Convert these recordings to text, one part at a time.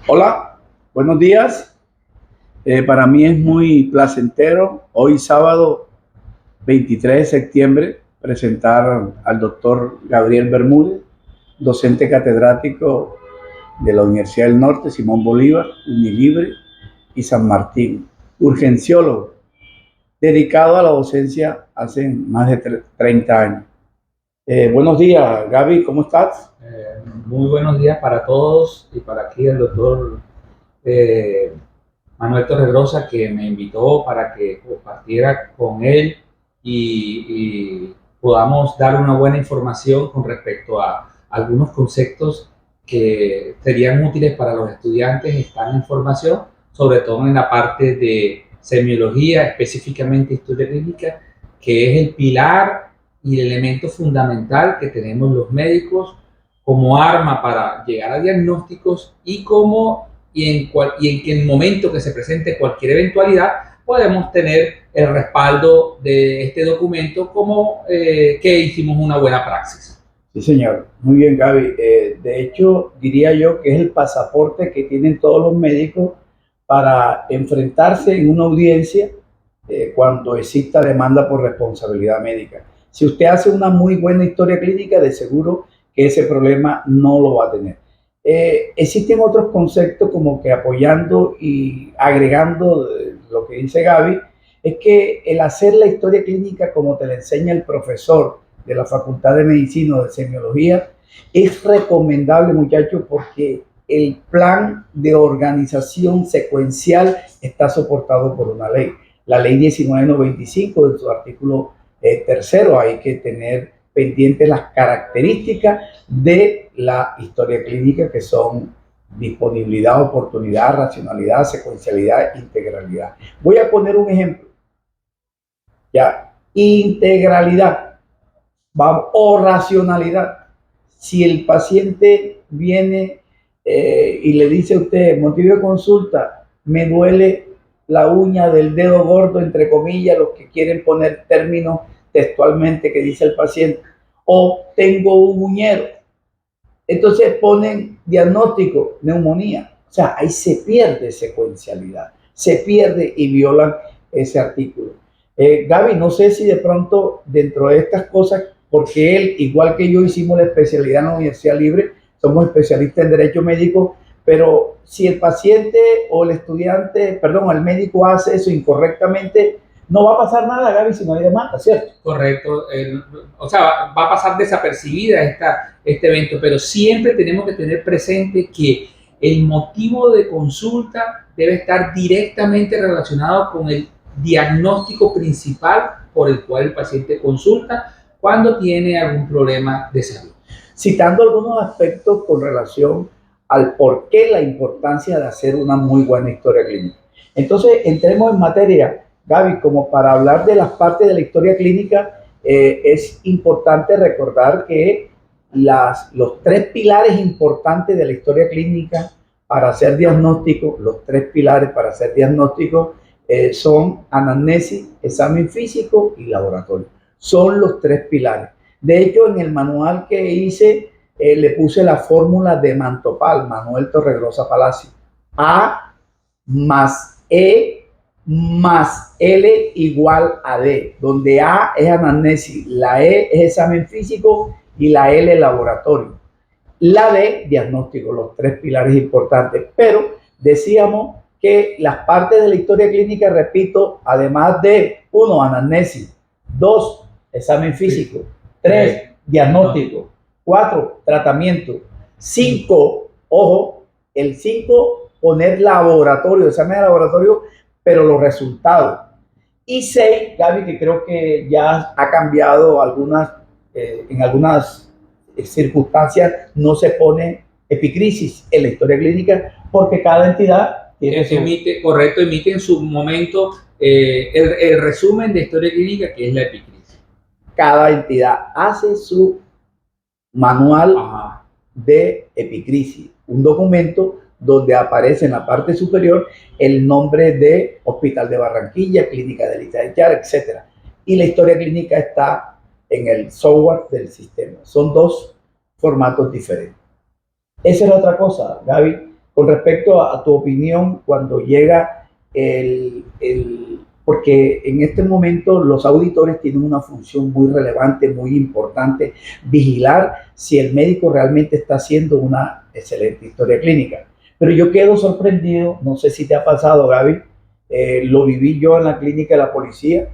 Hola, buenos días. Para mí es muy placentero hoy sábado 23 de septiembre presentar al doctor Gabriel Bermúdez, docente catedrático de la Universidad del Norte, Simón Bolívar, Unilibre y San Martín, urgenciólogo, dedicado a la docencia hace más de 30 años. Buenos días, Gaby, ¿cómo estás? Muy buenos días para todos y para aquí el doctor eh, Manuel Torregrosa, que me invitó para que compartiera con él y podamos dar una buena información con respecto a algunos conceptos que serían útiles para los estudiantes. Están en formación, sobre todo en la parte de semiología, específicamente historia clínica, que es el pilar y el elemento fundamental que tenemos los médicos como arma para llegar a diagnósticos y en el momento que se presente cualquier eventualidad podemos tener el respaldo de este documento como que hicimos una buena praxis. Sí, señor. Muy bien, Gaby. De hecho, diría yo que es el pasaporte que tienen todos los médicos para enfrentarse en una audiencia cuando exista demanda por responsabilidad médica. Si usted hace una muy buena historia clínica, de seguro que ese problema no lo va a tener. Existen otros conceptos como que apoyando y agregando lo que dice Gaby, es que el hacer la historia clínica como te la enseña el profesor de la Facultad de Medicina o de Semiología es recomendable, muchachos, porque el plan de organización secuencial está soportado por una ley. La ley 1995, en su artículo tercero, hay que tener pendientes las características de la historia clínica, que son disponibilidad, oportunidad, racionalidad, secuencialidad, integralidad. Voy a poner un ejemplo. Ya, integralidad o racionalidad. Si el paciente viene y le dice a usted, motivo de consulta, me duele la uña del dedo gordo, entre comillas, los que quieren poner términos textualmente que dice el paciente, o tengo un uñero. Entonces ponen diagnóstico, neumonía. O sea, ahí se pierde secuencialidad, se pierde y violan ese artículo. Gaby, no sé si de pronto dentro de estas cosas, porque él, igual que yo, hicimos la especialidad en la Universidad Libre, somos especialistas en Derecho Médico, pero si el paciente o el estudiante, perdón, el médico hace eso incorrectamente, no va a pasar nada, Gaby, si no hay demanda, ¿cierto? Correcto. O sea, va a pasar desapercibida este evento, pero siempre tenemos que tener presente que el motivo de consulta debe estar directamente relacionado con el diagnóstico principal por el cual el paciente consulta cuando tiene algún problema de salud. Citando algunos aspectos con relación al por qué la importancia de hacer una muy buena historia clínica. Entonces, entremos en materia, Gaby, como para hablar de las partes de la historia clínica, es importante recordar que los tres pilares importantes de la historia clínica para hacer diagnóstico, los tres pilares para hacer diagnóstico son anamnesis, examen físico y laboratorio. Son los tres pilares. De hecho, en el manual que hice, le puse la fórmula de Mantopal, Manuel Torregrosa Palacio. A más E más L igual a D, donde A es anamnesis, la E es examen físico y la L laboratorio. La D, diagnóstico, los tres pilares importantes. Pero decíamos que las partes de la historia clínica, repito, además de, uno, anamnesis, dos, examen físico, tres, diagnóstico, cuatro, tratamiento, cinco, ojo, el cinco, poner laboratorio, examen de laboratorio, pero los resultados. Y seis, Gaby, que creo que ya ha cambiado en algunas circunstancias, no se pone epicrisis en la historia clínica porque cada entidad tiene emite en su momento el resumen de historia clínica, que es la epicrisis. Cada entidad hace su manual de epicrisis, un documento donde aparece en la parte superior el nombre de Hospital de Barranquilla, Clínica de Elisa de Char, etc. Y la historia clínica está en el software del sistema. Son dos formatos diferentes. Esa es otra cosa, Gaby, con respecto a tu opinión cuando llega porque en este momento los auditores tienen una función muy relevante, muy importante, vigilar si el médico realmente está haciendo una excelente historia clínica. Pero yo quedo sorprendido, no sé si te ha pasado, Gaby, lo viví yo en la clínica de la policía,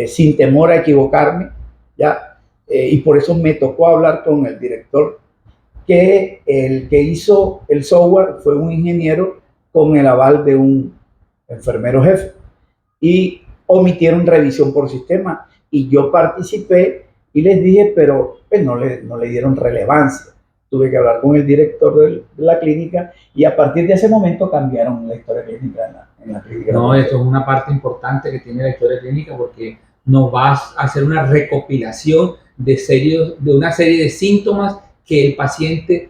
sin temor a equivocarme, ¿ya? Y por eso me tocó hablar con el director, que el que hizo el software fue un ingeniero con el aval de un enfermero jefe y omitieron revisión por sistema y yo participé y les dije, pero pues, no le dieron relevancia. Tuve que hablar con el director de la clínica y a partir de ese momento cambiaron la historia clínica en la clínica. No, esto es una parte importante que tiene la historia clínica porque nos va a hacer una recopilación de una serie de síntomas que el paciente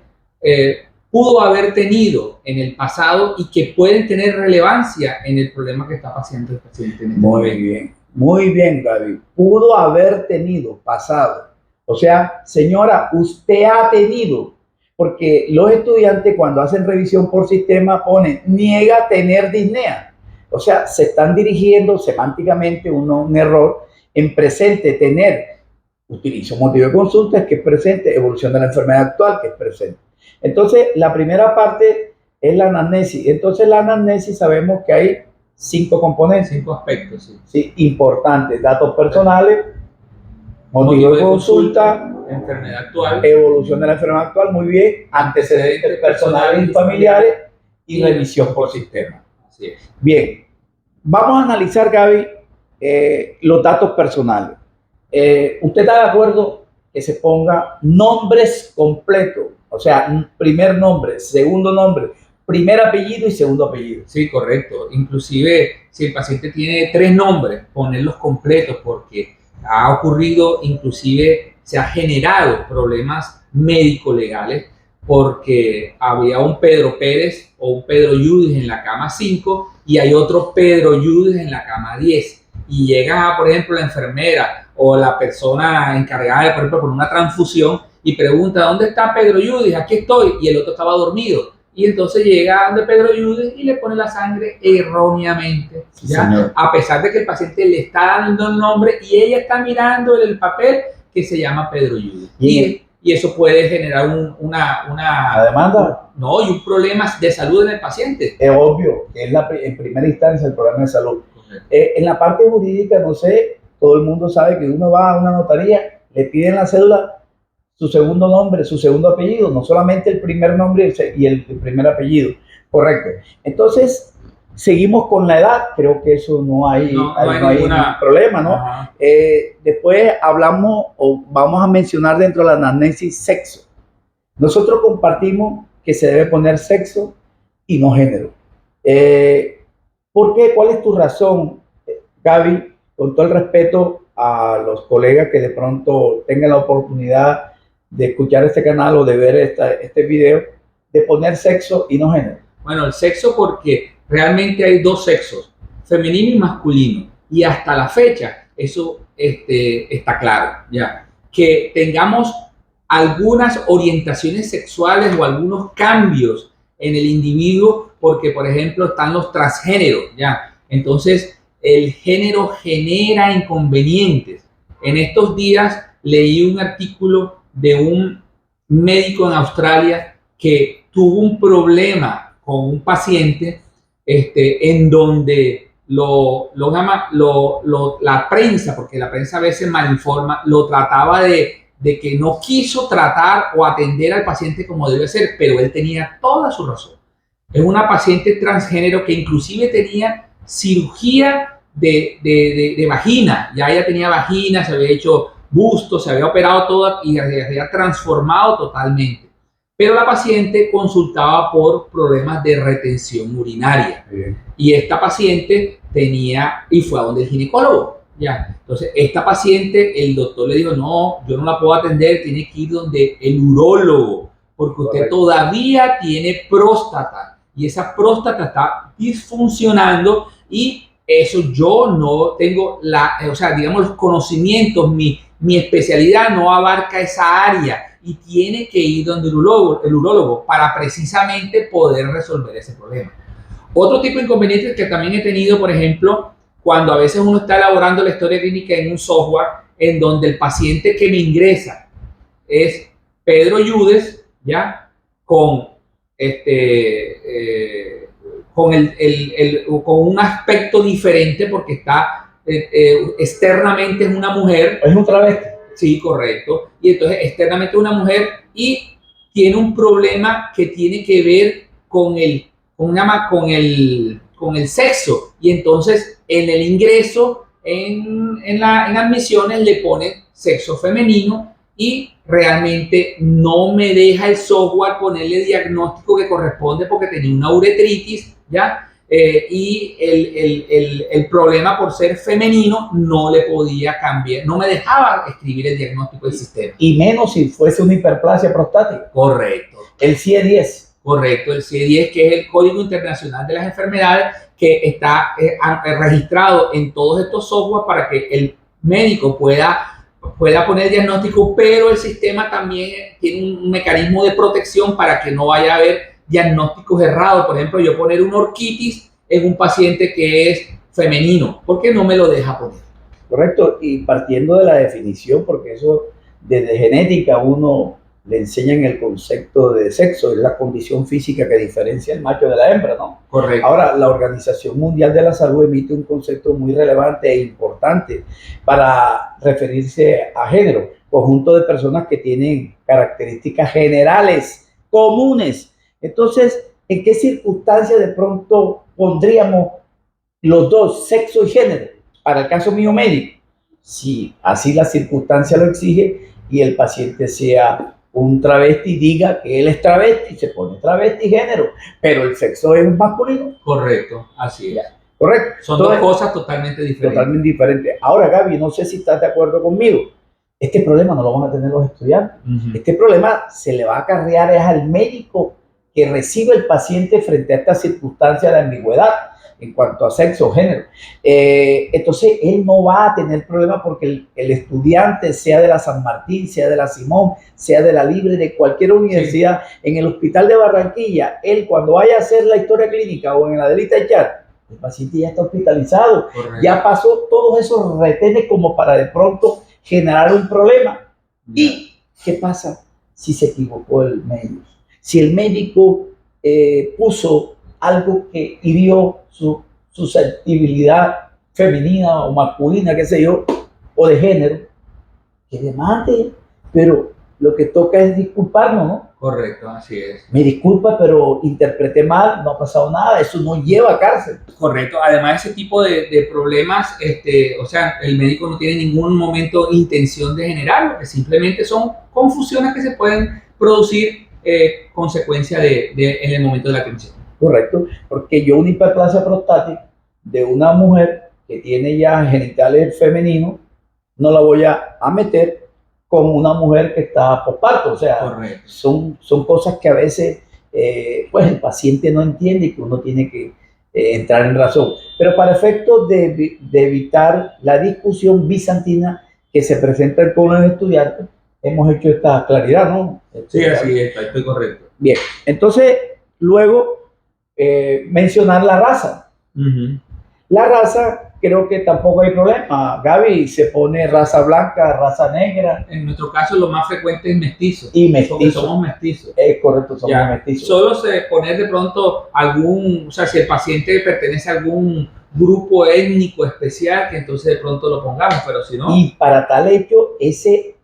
pudo haber tenido en el pasado y que pueden tener relevancia en el problema que está pasando el paciente. Muy bien, Gaby. Pudo haber tenido pasado. O sea, señora, usted ha tenido, porque los estudiantes cuando hacen revisión por sistema ponen niega tener disnea. O sea, se están dirigiendo semánticamente un error en presente tener. Utilizo motivo de consulta, que es presente, evolución de la enfermedad actual, que es presente. Entonces, la primera parte es la anamnesis. Entonces, la anamnesis sabemos que hay 5 componentes. 5 aspectos, sí. Sí, importantes. Datos personales, motivo de consulta, enfermedad actual, evolución de la enfermedad actual, muy bien, antecedentes personales y familiares y revisión por sistema. Así es. Bien, vamos a analizar, Gaby, los datos personales. ¿Usted está de acuerdo que se ponga nombres completos? O sea, primer nombre, segundo nombre, primer apellido y segundo apellido. Sí, correcto. Inclusive, si el paciente tiene 3 nombres, ponerlos completos porque ha ocurrido, inclusive se ha generado problemas médico-legales porque había un Pedro Pérez o un Pedro Yudis en la cama 5 y hay otro Pedro Yudis en la cama 10. Y llega, por ejemplo, la enfermera o la persona encargada de, por ejemplo, por una transfusión y pregunta, ¿dónde está Pedro Yudis? Aquí estoy. Y el otro estaba dormido. Y entonces llega donde Pedro Yudis y le pone la sangre erróneamente, ¿ya? Sí, a pesar de que el paciente le está dando el nombre y ella está mirando el papel que se llama Pedro Yudis. Y eso puede generar una demanda. No, y un problema de salud en el paciente. Es obvio, que es en primera instancia el problema de salud. En la parte jurídica, no sé, todo el mundo sabe que uno va a una notaría, le piden la cédula, su segundo nombre, su segundo apellido, no solamente el primer nombre y el primer apellido. Correcto. Entonces, seguimos con la edad, creo que eso no hay ningún problema, ¿no? Después hablamos o vamos a mencionar dentro de la anamnesis sexo. Nosotros compartimos que se debe poner sexo y no género. ¿Por qué? ¿Cuál es tu razón, Gaby? Con todo el respeto a los colegas que de pronto tengan la oportunidad de escuchar este canal o de ver este video, de poner sexo y no género. Bueno, el sexo porque realmente hay 2 sexos, femenino y masculino, y hasta la fecha eso está claro, ya. Que tengamos algunas orientaciones sexuales o algunos cambios en el individuo, porque por ejemplo están los transgéneros, ya. Entonces el género genera inconvenientes. En estos días leí un artículo de un médico en Australia que tuvo un problema con un paciente en donde la prensa, porque la prensa a veces malinforma, lo trataba de que no quiso tratar o atender al paciente como debe ser, pero él tenía toda su razón. Es una paciente transgénero que inclusive tenía cirugía de vagina, ya ella tenía vagina, se había hecho busto, se había operado toda y se había transformado totalmente. Pero la paciente consultaba por problemas de retención urinaria. Bien. Y esta paciente tenía, y fue a donde el ginecólogo. Ya. Entonces, esta paciente, el doctor le dijo, no, yo no la puedo atender, tiene que ir donde el urólogo, porque usted todavía tiene próstata. Y esa próstata está disfuncionando y eso yo no tengo digamos, los conocimientos, mi especialidad no abarca esa área y tiene que ir donde el urólogo para precisamente poder resolver ese problema. Otro tipo de inconvenientes que también he tenido, por ejemplo, cuando a veces uno está elaborando la historia clínica en un software en donde el paciente que me ingresa es Pedro Yudes, ¿ya? Con con un aspecto diferente porque está externamente es una mujer. Es un travesti. Sí, correcto. Y entonces externamente es una mujer y tiene un problema que tiene que ver con el sexo. Y entonces en el ingreso, en admisiones, le ponen sexo femenino y realmente no me deja el software ponerle diagnóstico que corresponde porque tenía una uretritis, ¿ya? Y el problema por ser femenino no le podía cambiar, no me dejaba escribir el diagnóstico del sistema. Y menos si fuese una hiperplasia prostática. Correcto. El CIE-10. Correcto, el CIE-10, que es el Código Internacional de las Enfermedades, que está registrado en todos estos softwares para que el médico pueda poner el diagnóstico, pero el sistema también tiene un mecanismo de protección para que no vaya a haber diagnósticos errados. Por ejemplo, yo poner una orquitis en un paciente que es femenino, porque no me lo deja poner. Correcto, y partiendo de la definición, porque eso desde genética uno le enseñan el concepto de sexo, es la condición física que diferencia el macho de la hembra, ¿no? Correcto. Ahora, la Organización Mundial de la Salud emite un concepto muy relevante e importante para referirse a género, conjunto de personas que tienen características generales, comunes. Entonces, ¿en qué circunstancias de pronto pondríamos los dos, sexo y género? Para el caso mío médico, si así la circunstancia lo exige y el paciente sea un travesti, diga que él es travesti, se pone travesti género, pero el sexo es masculino. Correcto, así es. Correcto. Son dos cosas totalmente diferentes. Totalmente diferentes. Ahora, Gaby, no sé si estás de acuerdo conmigo. Este problema no lo van a tener los estudiantes. Este problema se le va a acarrear es al médico que recibe el paciente frente a esta circunstancia de ambigüedad en cuanto a sexo o género. Entonces, él no va a tener problema porque el estudiante, sea de la San Martín, sea de la Simón, sea de la Libre, de cualquier universidad, en el hospital de Barranquilla, él cuando vaya a hacer la historia clínica o en la Adelita Echar, el paciente ya está hospitalizado. Correcto. Ya pasó todos esos retenes como para de pronto generar un problema. ¿Y qué pasa si se equivocó el médico? Si el médico puso algo que hirió su susceptibilidad femenina o masculina, qué sé yo, o de género, que demande, pero lo que toca es disculparnos, ¿no? Correcto, así es. Me disculpa, pero interpreté mal, no ha pasado nada, eso no lleva a cárcel. Correcto, además ese tipo de problemas, o sea, el médico no tiene en ningún momento intención de generarlo, que simplemente son confusiones que se pueden producir consecuencia en el momento de la atención. Correcto, porque yo una hiperplasia prostática de una mujer que tiene ya genitales femeninos, no la voy a meter con una mujer que está posparto. O sea, son cosas que a veces pues el paciente no entiende y que uno tiene que entrar en razón. Pero para efectos de evitar la discusión bizantina que se presenta con los estudiantes, hemos hecho esta claridad, ¿no? Sí, así es, estoy correcto. Bien, entonces luego mencionar la raza. La raza, creo que tampoco hay problema. Gaby, se pone raza blanca, raza negra. En nuestro caso, lo más frecuente es mestizo. Y mestizo. Porque somos mestizos. Es correcto, somos mestizos. Solo se poner de pronto o sea, si el paciente pertenece a algún grupo étnico especial, que entonces de pronto lo pongamos, pero si no. Y para tal hecho, ese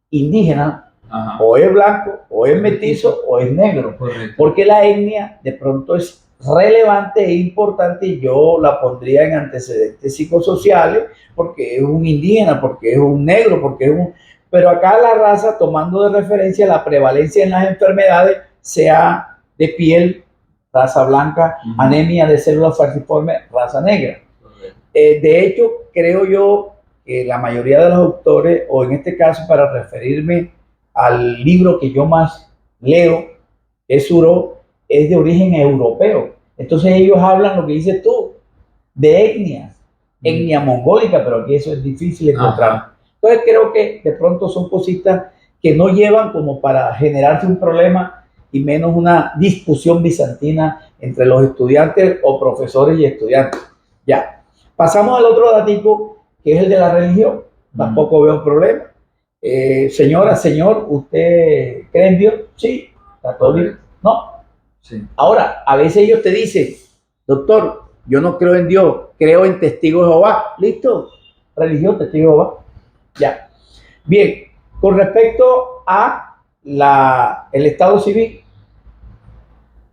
indígena, o es blanco, o es mestizo, o es negro. Correcto. Porque la etnia de pronto es relevante e importante y yo la pondría en antecedentes psicosociales porque es un indígena, porque es un negro, porque es un... Pero acá la raza, tomando de referencia la prevalencia en las enfermedades, sea de piel, raza blanca, anemia de células falciformes, raza negra. De hecho, creo yo que la mayoría de los autores, o en este caso para referirme al libro que yo más leo, es de origen europeo. Entonces ellos hablan lo que dices tú, de etnia mongólica, pero aquí eso es difícil encontrar. Entonces creo que de pronto son cositas que no llevan como para generarse un problema y menos una discusión bizantina entre los estudiantes o profesores y estudiantes. Ya, pasamos al otro datico, que es el de la religión. Tampoco veo un problema. Señora, señor, ¿usted cree en Dios? Sí. ¿Católico? No. Sí. Ahora, a veces ellos te dicen, doctor, yo no creo en Dios, creo en testigos de Jehová. ¿Listo? Religión, testigo de Jehová. Ya. Bien, con respecto a el estado civil,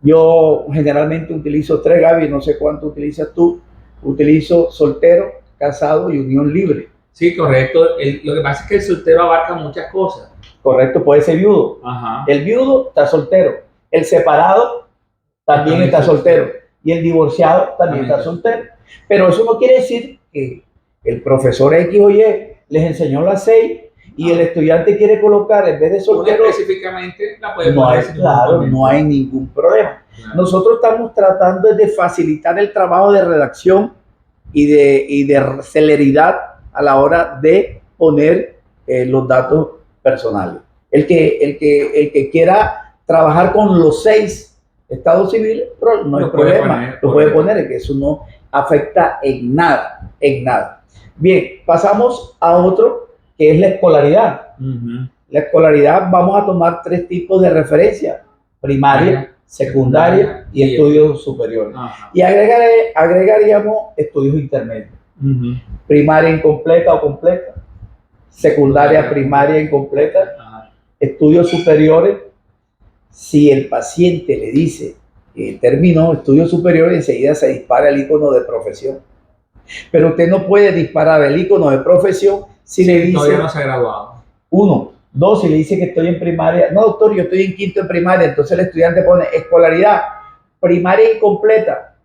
yo generalmente utilizo 3, Gaby, no sé cuánto utilizas tú. Utilizo soltero, casado y unión libre. Sí, correcto. Lo que pasa es que el soltero abarca muchas cosas. Correcto, puede ser viudo. Ajá. El viudo está soltero. El separado también está soltero. Y el divorciado también está soltero. Pero eso no quiere decir que el profesor X o Y les enseñó las 6 y el estudiante quiere colocar en vez de soltero. Específicamente la puede no hay, claro, no hay ningún problema. Claro. Nosotros estamos tratando de facilitar el trabajo de redacción y de celeridad a la hora de poner los datos personales. El que quiera trabajar con los 6 estados civiles, no hay problema, lo puede poner, que eso no afecta en nada, en nada. Bien, pasamos a otro, que es la escolaridad. La escolaridad, vamos a tomar 3 tipos de referencia: primaria, secundaria y estudios superiores. Y agregaríamos estudios intermedios. Primaria incompleta o completa, secundaria, primaria incompleta, estudios superiores. Si el paciente le dice que terminó estudios superiores, enseguida se dispara el icono de profesión. Pero usted no puede disparar el icono de profesión si le dice... Todavía no se ha graduado. 1. 2, si le dice que estoy en primaria. No, doctor, yo estoy en 5º en primaria. Entonces el estudiante pone escolaridad, primaria incompleta,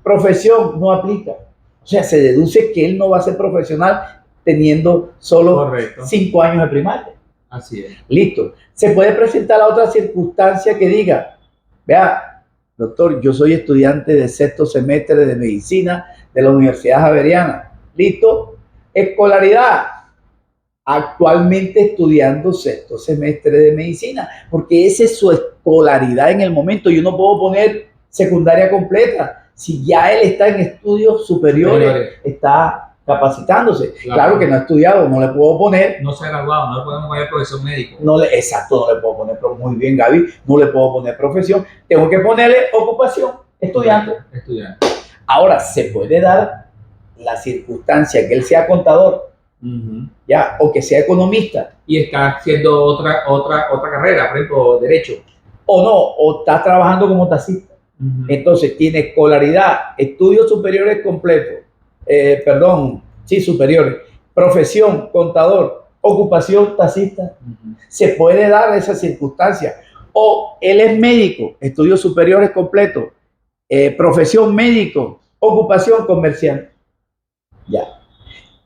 profesión, no aplica. O sea, se deduce que él no va a ser profesional teniendo solo 5 años de primaria. Así es. Listo. Se puede presentar a otra circunstancia que diga, vea, doctor, yo soy estudiante de 6º semestre de medicina de la Universidad Javeriana. Listo. Escolaridad, actualmente estudiando 6º semestre de medicina, porque esa es su escolaridad en el momento. Yo no puedo poner secundaria completa. Si ya él está en estudios superiores, está capacitándose. Claro que no ha estudiado, no le puedo poner. No se ha graduado, no le podemos poner profesor médico. Exacto, no le puedo poner, muy bien, Gaby, no le puedo poner profesión. Tengo que ponerle ocupación, estudiante. Ahora, se puede dar la circunstancia que él sea contador, ya, o que sea economista. Y está haciendo otra carrera, por ejemplo, derecho. O no, o está trabajando como taxista. Entonces tiene escolaridad, estudios superiores completos, superiores, profesión, contador, ocupación, taxista. Se puede dar esa circunstancia. O él es médico, estudios superiores completos, profesión médico, ocupación comercial. Ya.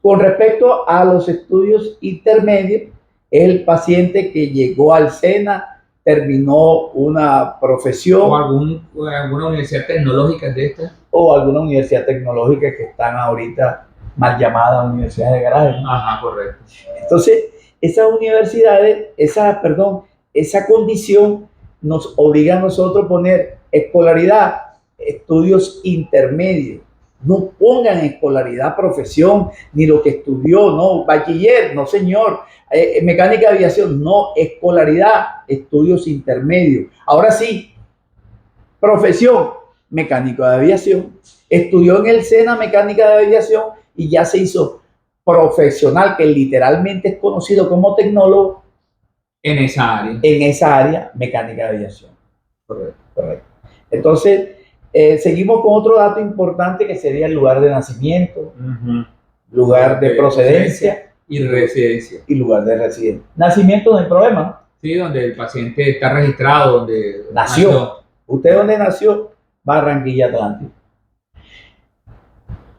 Con respecto a los estudios intermedios, es el paciente que llegó al SENA, terminó una profesión. O alguna universidad tecnológica de estas. O alguna universidad tecnológica que están ahorita mal llamadas universidades de garaje. Ajá, correcto. Entonces, esas universidades, esa condición nos obliga a nosotros a poner escolaridad, estudios intermedios. No pongan escolaridad, profesión, ni lo que estudió, no, bachiller, no señor, mecánica de aviación, no, escolaridad, estudios intermedios. Ahora sí, profesión, mecánico de aviación, estudió en el SENA mecánica de aviación y ya se hizo profesional, que literalmente es conocido como tecnólogo. En esa área. En esa área, mecánica de aviación. Correcto. Entonces, seguimos con otro dato importante que sería el lugar de nacimiento, lugar de procedencia y residencia. Y lugar de residencia. Nacimiento no hay problema. Sí, donde el paciente está registrado, donde nació. ¿Usted dónde nació? Barranquilla Atlántico.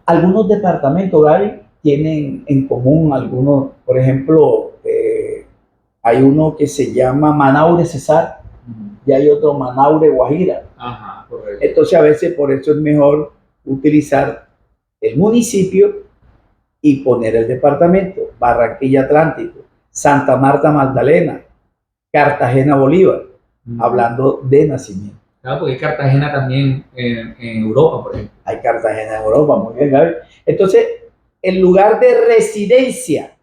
Algunos departamentos, Gaby, tienen en común algunos, por ejemplo, hay uno que se llama Manaure Cesar y hay otro Manaure Guajira. Ajá, correcto. Entonces a veces por eso es mejor utilizar el municipio y poner el departamento. Barranquilla Atlántico, Santa Marta Magdalena, Cartagena Bolívar, hablando de nacimiento. Claro, porque hay Cartagena también en Europa, por ejemplo. Hay Cartagena en Europa, muy bien, Gaby. Entonces, el lugar de residencia,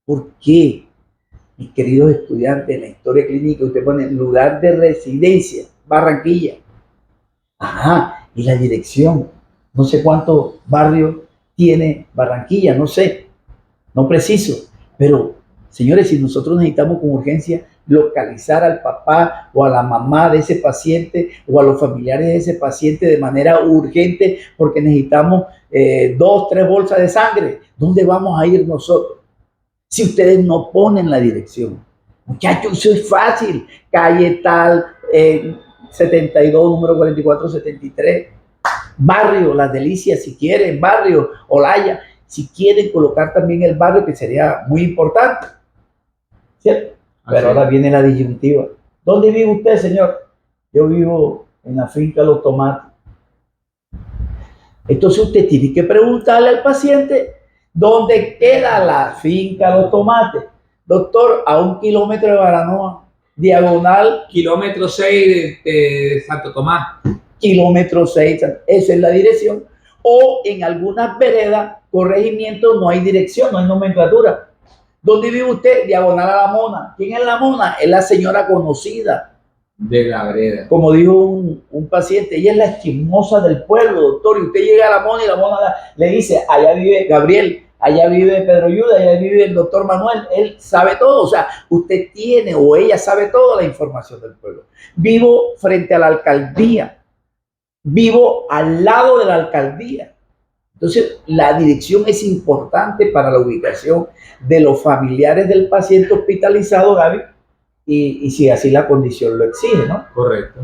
¿por qué? Mis queridos estudiantes, en la historia clínica usted pone lugar de residencia, Barranquilla. Ajá, y la dirección. No sé cuántos barrios tiene Barranquilla, no sé, no preciso. Pero, señores, si nosotros necesitamos con urgencia localizar al papá o a la mamá de ese paciente o a los familiares de ese paciente de manera urgente porque necesitamos 2, 3 bolsas de sangre, ¿dónde vamos a ir nosotros? Si ustedes no ponen la dirección. Muchachos, eso es fácil. Calle tal, 72, número 4473. Barrio Las Delicias, si quieren, barrio Olaya, si quieren colocar también el barrio, que sería muy importante. ¿Cierto? Pero ahora viene la disyuntiva. ¿Dónde vive usted, señor? Yo vivo en la finca Los Tomates. Entonces usted tiene que preguntarle al paciente dónde queda la finca Los Tomates. Doctor, a 1 kilómetro de Baranoa, diagonal. Kilómetro 6 de Santo Tomás. Kilómetro 6, esa es la dirección. O en algunas veredas, corregimientos, no hay dirección, no hay nomenclatura. ¿Dónde vive usted? Diagonal a La Mona. ¿Quién es La Mona? Es la señora conocida. De la vereda. Como dijo un paciente, ella es la chismosa del pueblo, doctor. Y usted llega a La Mona y La Mona le dice, allá vive Gabriel, allá vive Pedro Yuda, allá vive el doctor Manuel. Él sabe todo. O sea, usted tiene o ella sabe toda la información del pueblo. Vivo frente a la alcaldía. Vivo al lado de la alcaldía. Entonces, la dirección es importante para la ubicación de los familiares del paciente hospitalizado, Gaby, y si así la condición lo exige, ¿no? Correcto.